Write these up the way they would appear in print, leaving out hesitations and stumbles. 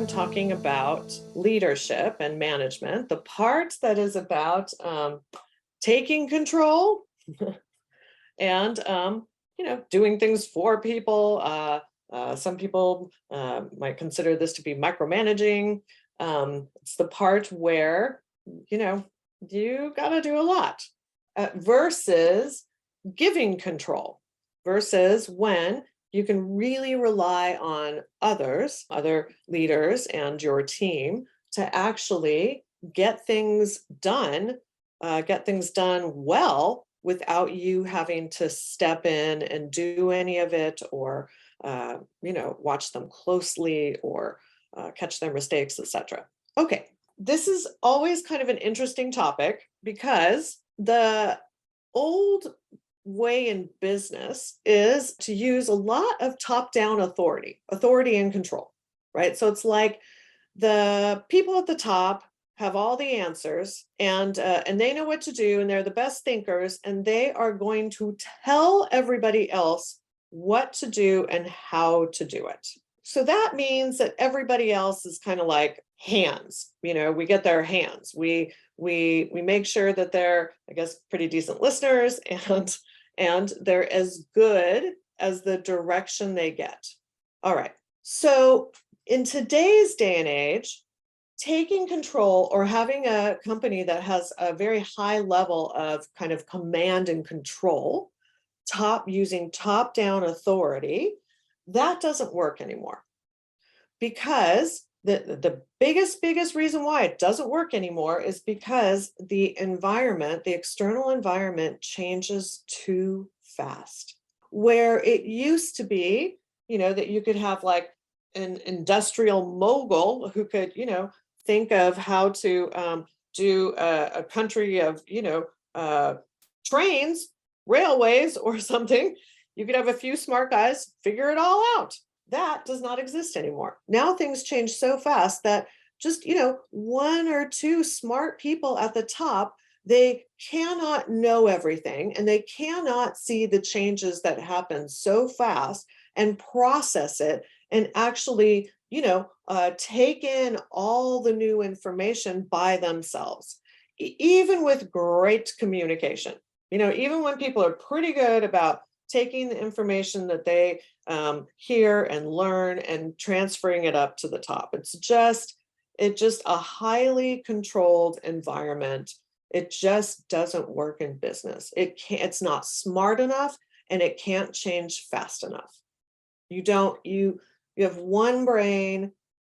I'm talking about leadership and management, the part that is about taking control and doing things for people. Some people might consider this to be micromanaging. It's the part where you got to do a lot versus giving control, versus when you can really rely on others, other leaders, and your team to actually get things done well without you having to step in and do any of it, or watch them closely, or catch their mistakes, etc. Okay, this is always kind of an interesting topic because the old way in business is to use a lot of top-down authority and control, right? So it's like the people at the top have all the answers, and they know what to do, and they're the best thinkers, and they are going to tell everybody else what to do and how to do it. So that means that everybody else is kind of like hands. We get their hands. We make sure that they're, I guess, pretty decent listeners, and they're as good as the direction they get. All right. So in today's day and age, taking control, or having a company that has a very high level of kind of command and control, using top-down authority, that doesn't work anymore. Because the biggest reason why it doesn't work anymore is because the external environment changes too fast. Where it used to be, that you could have like an industrial mogul who could, think of how to do a country of, trains, railways, or something. You could have a few smart guys figure it all out. That does not exist anymore. Now things change so fast that just, one or two smart people at the top, they cannot know everything, and they cannot see the changes that happen so fast and process it and actually, take in all the new information by themselves. Even with great communication, even when people are pretty good about taking the information that they hear and learn and transferring it up to the top. It's just a highly controlled environment. It just doesn't work in business. It's not smart enough, and it can't change fast enough. You have one brain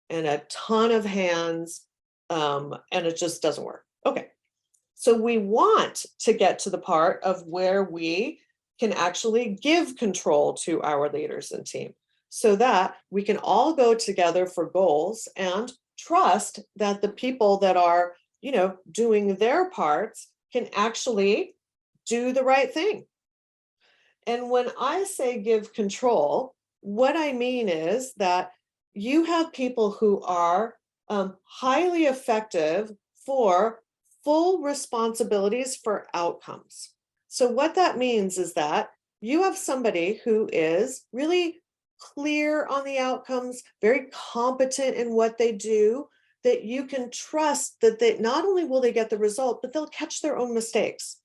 and a ton of hands, and it just doesn't work. Okay. So we want to get to the part of where we can actually give control to our leaders and team, so that we can all go together for goals and trust that the people that are, doing their parts can actually do the right thing. And when I say give control, what I mean is that you have people who are highly effective for full responsibilities for outcomes. So what that means is that you have somebody who is really clear on the outcomes, very competent in what they do, that you can trust that they not only will they get the result, but they'll catch their own mistakes.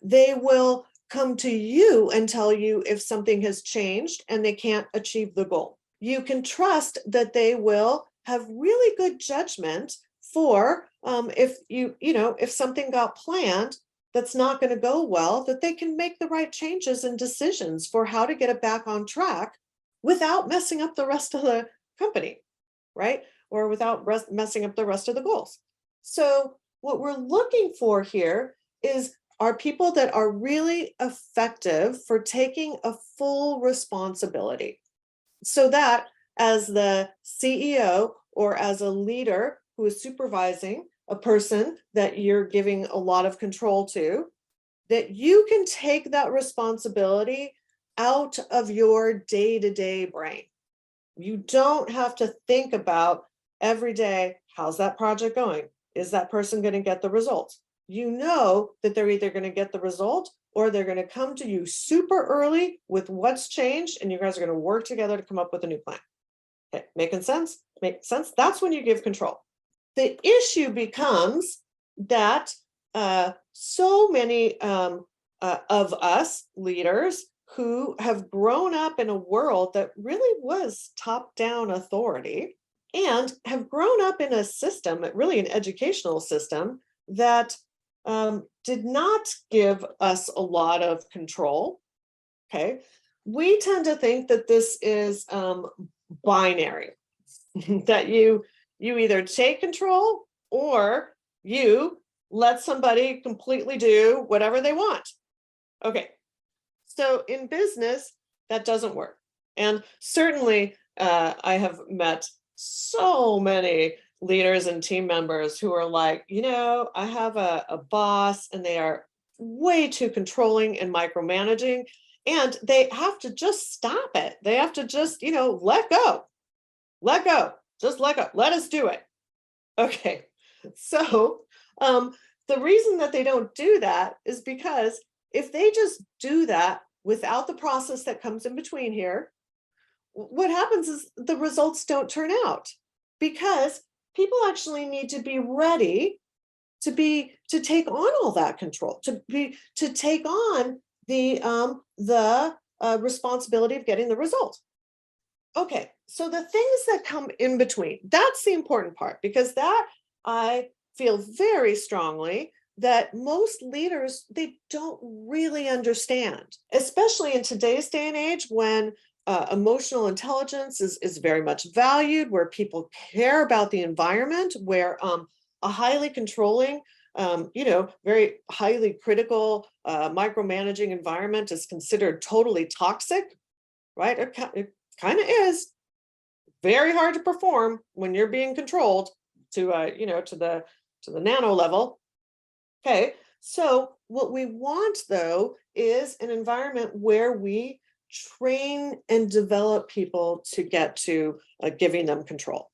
They will come to you and tell you if something has changed and they can't achieve the goal. You can trust that they will have really good judgment for if something got planned that's not going to go well, that they can make the right changes and decisions for how to get it back on track without messing up the rest of the company, right? Or without messing up the rest of the goals. So what we're looking for here are people that are really effective for taking a full responsibility, so that as the CEO or as a leader who is supervising a person that you're giving a lot of control to, that you can take that responsibility out of your day-to-day brain. You don't have to think about every day, how's that project going? Is that person going to get the results? You know that they're either going to get the result, or they're going to come to you super early with what's changed, and you guys are going to work together to come up with a new plan. Okay, making sense? Make sense? That's when you give control. The issue becomes that so many of us leaders who have grown up in a world that really was top-down authority and have grown up in a system, really an educational system, that did not give us a lot of control. Okay. We tend to think that this is binary, that you either take control or you let somebody completely do whatever they want. Okay. So in business, that doesn't work. And certainly, I have met so many leaders and team members who are like, I have a boss and they are way too controlling and micromanaging, and they have to just stop it. They have to just, let go, just let go, let us do it. Okay. So, the reason that they don't do that is because if they just do that without the process that comes in between here, what happens is the results don't turn out, because people actually need to be ready to take on all that control, to take on the responsibility of getting the result. Okay, so the things that come in between, that's the important part, because that I feel very strongly that most leaders, they don't really understand, especially in today's day and age when emotional intelligence is very much valued, where people care about the environment, where a highly controlling, very highly critical, micromanaging environment is considered totally toxic, right? It kind of is very hard to perform when you're being controlled to, to the nano level. Okay, so what we want though is an environment where we train and develop people to get to giving them control.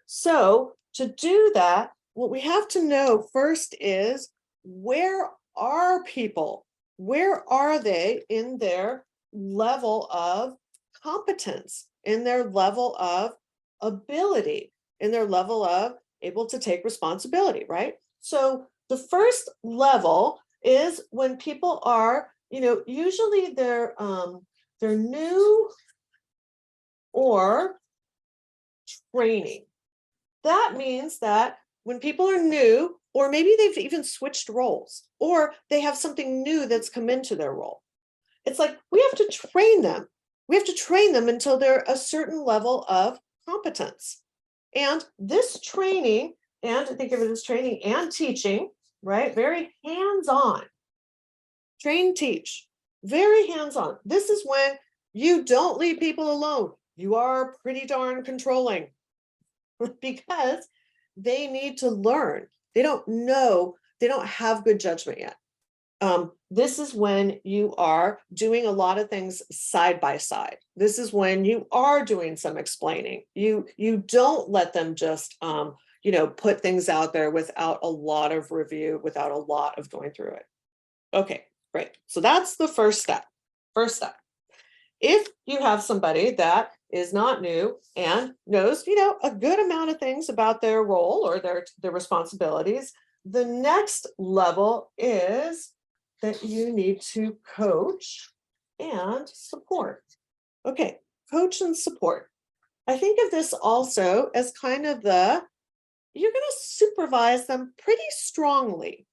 So to do that, what we have to know first is, where are people? Where are they in their level of competence, in their level of ability, in their level of able to take responsibility, right? So the first level is when people are, usually they're new or training. That means that when people are new, or maybe they've even switched roles, or they have something new that's come into their role, it's like we have to train them. We have to train them until they're a certain level of competence. And this training, and think of it as training and teaching, right? Very hands-on. Train, teach, very hands-on. This is when you don't leave people alone. You are pretty darn controlling because they need to learn. They don't know, they don't have good judgment yet. This is when you are doing a lot of things side by side. This is when you are doing some explaining. You don't let them just put things out there without a lot of review, without a lot of going through it. Okay, great. So that's the first step. First step. If you have somebody that is not new and knows, a good amount of things about their role or their responsibilities, the next level is that you need to coach and support. Okay, coach and support. I think of this also as kind of you're going to supervise them pretty strongly,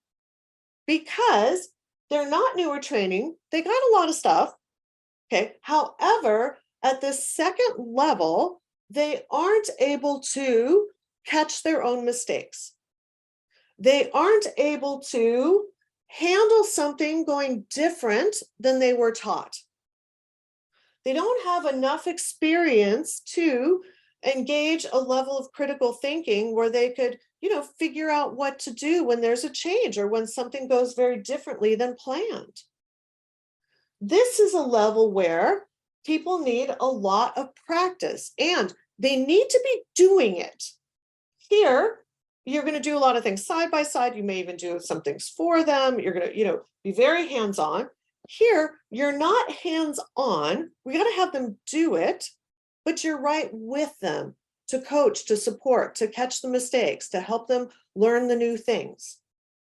because they're not new or training. They got a lot of stuff. Okay. However, at the second level, they aren't able to catch their own mistakes. They aren't able to handle something going different than they were taught. They don't have enough experience to engage a level of critical thinking where they could, figure out what to do when there's a change or when something goes very differently than planned. This is a level where people need a lot of practice and they need to be doing it. Here, you're going to do a lot of things side by side. You may even do some things for them. You're going to, be very hands-on. Here, you're not hands-on. We got to have them do it, but you're right with them to coach, to support, to catch the mistakes, to help them learn the new things,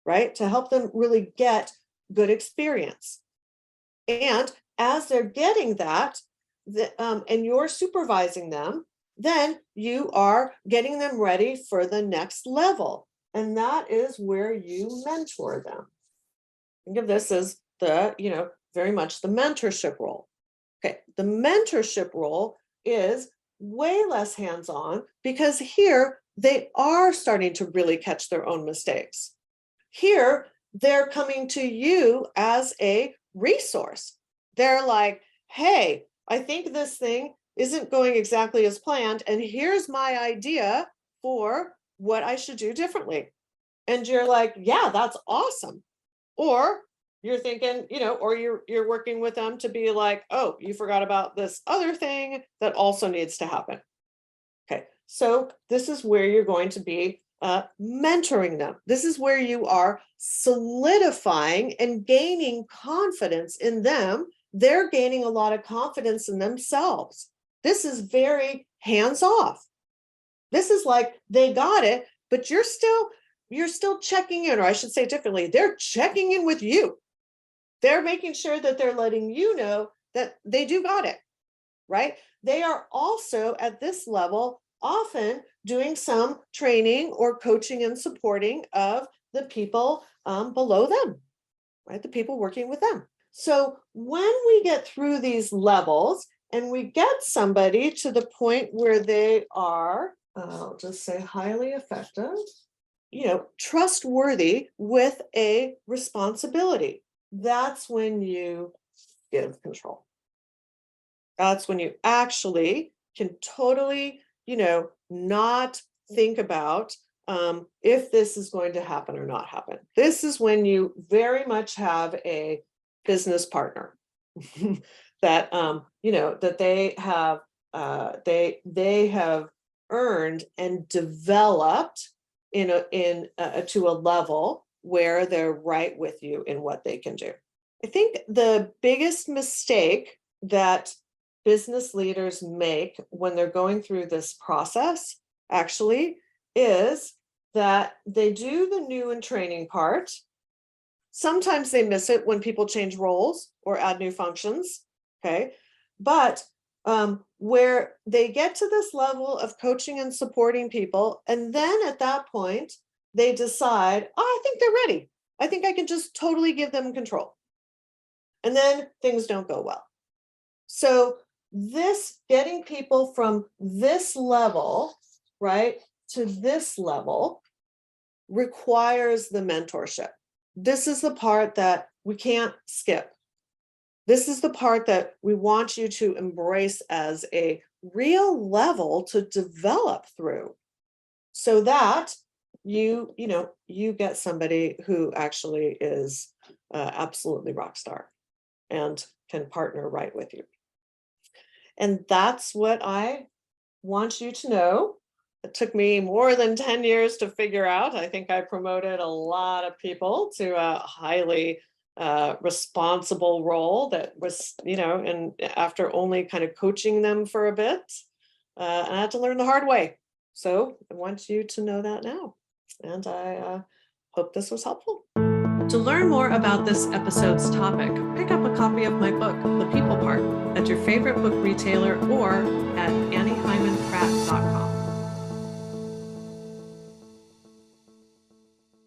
right? To help them really get good experience. And as they're getting that, and you're supervising them, then you are getting them ready for the next level. And that is where you mentor them. Think of this as the, very much the mentorship role. Okay, the mentorship role is way less hands-on because here they are starting to really catch their own mistakes. Here, they're coming to you as a resource. They're like, hey, I think this thing isn't going exactly as planned, and here's my idea for what I should do differently. And you're like, yeah, that's awesome. Or you're thinking, or you're working with them to be like, oh, you forgot about this other thing that also needs to happen. Okay, so this is where you're going to be mentoring them. This is where you are solidifying and gaining confidence in them. They're gaining a lot of confidence in themselves. This is very hands-off. This is like they got it, but you're still checking in, or I should say differently, they're checking in with you. They're making sure that they're letting you know that they do got it, right? They are also at this level often doing some training or coaching and supporting of the people below them, right? The people working with them. So when we get through these levels and we get somebody to the point where they are, I'll just say highly effective, trustworthy with a responsibility, that's when you give control. That's when you actually can totally, not think about if this is going to happen or not happen. This is when you very much have a business partner that, that they have earned and developed to a level where they're right with you in what they can do. I think the biggest mistake that business leaders make when they're going through this process actually is that they do the new and training part. Sometimes they miss it when people change roles or add new functions. Okay. But where they get to this level of coaching and supporting people, and then at that point, they decide, oh, I think they're ready. I think I can just totally give them control. And then things don't go well. So this getting people from this level, right, to this level requires the mentorship. This is the part that we can't skip. This is the part that we want you to embrace as a real level to develop through so that you get somebody who actually is absolutely rock star and can partner right with you. And that's what I want you to know. It took me more than 10 years to figure out. I think I promoted a lot of people to a highly responsible role that was, and after only kind of coaching them for a bit, I had to learn the hard way. So I want you to know that now. And I hope this was helpful. To learn more about this episode's topic, pick up a copy of my book, The People Part, at your favorite book retailer or at anniehymanpratt.com.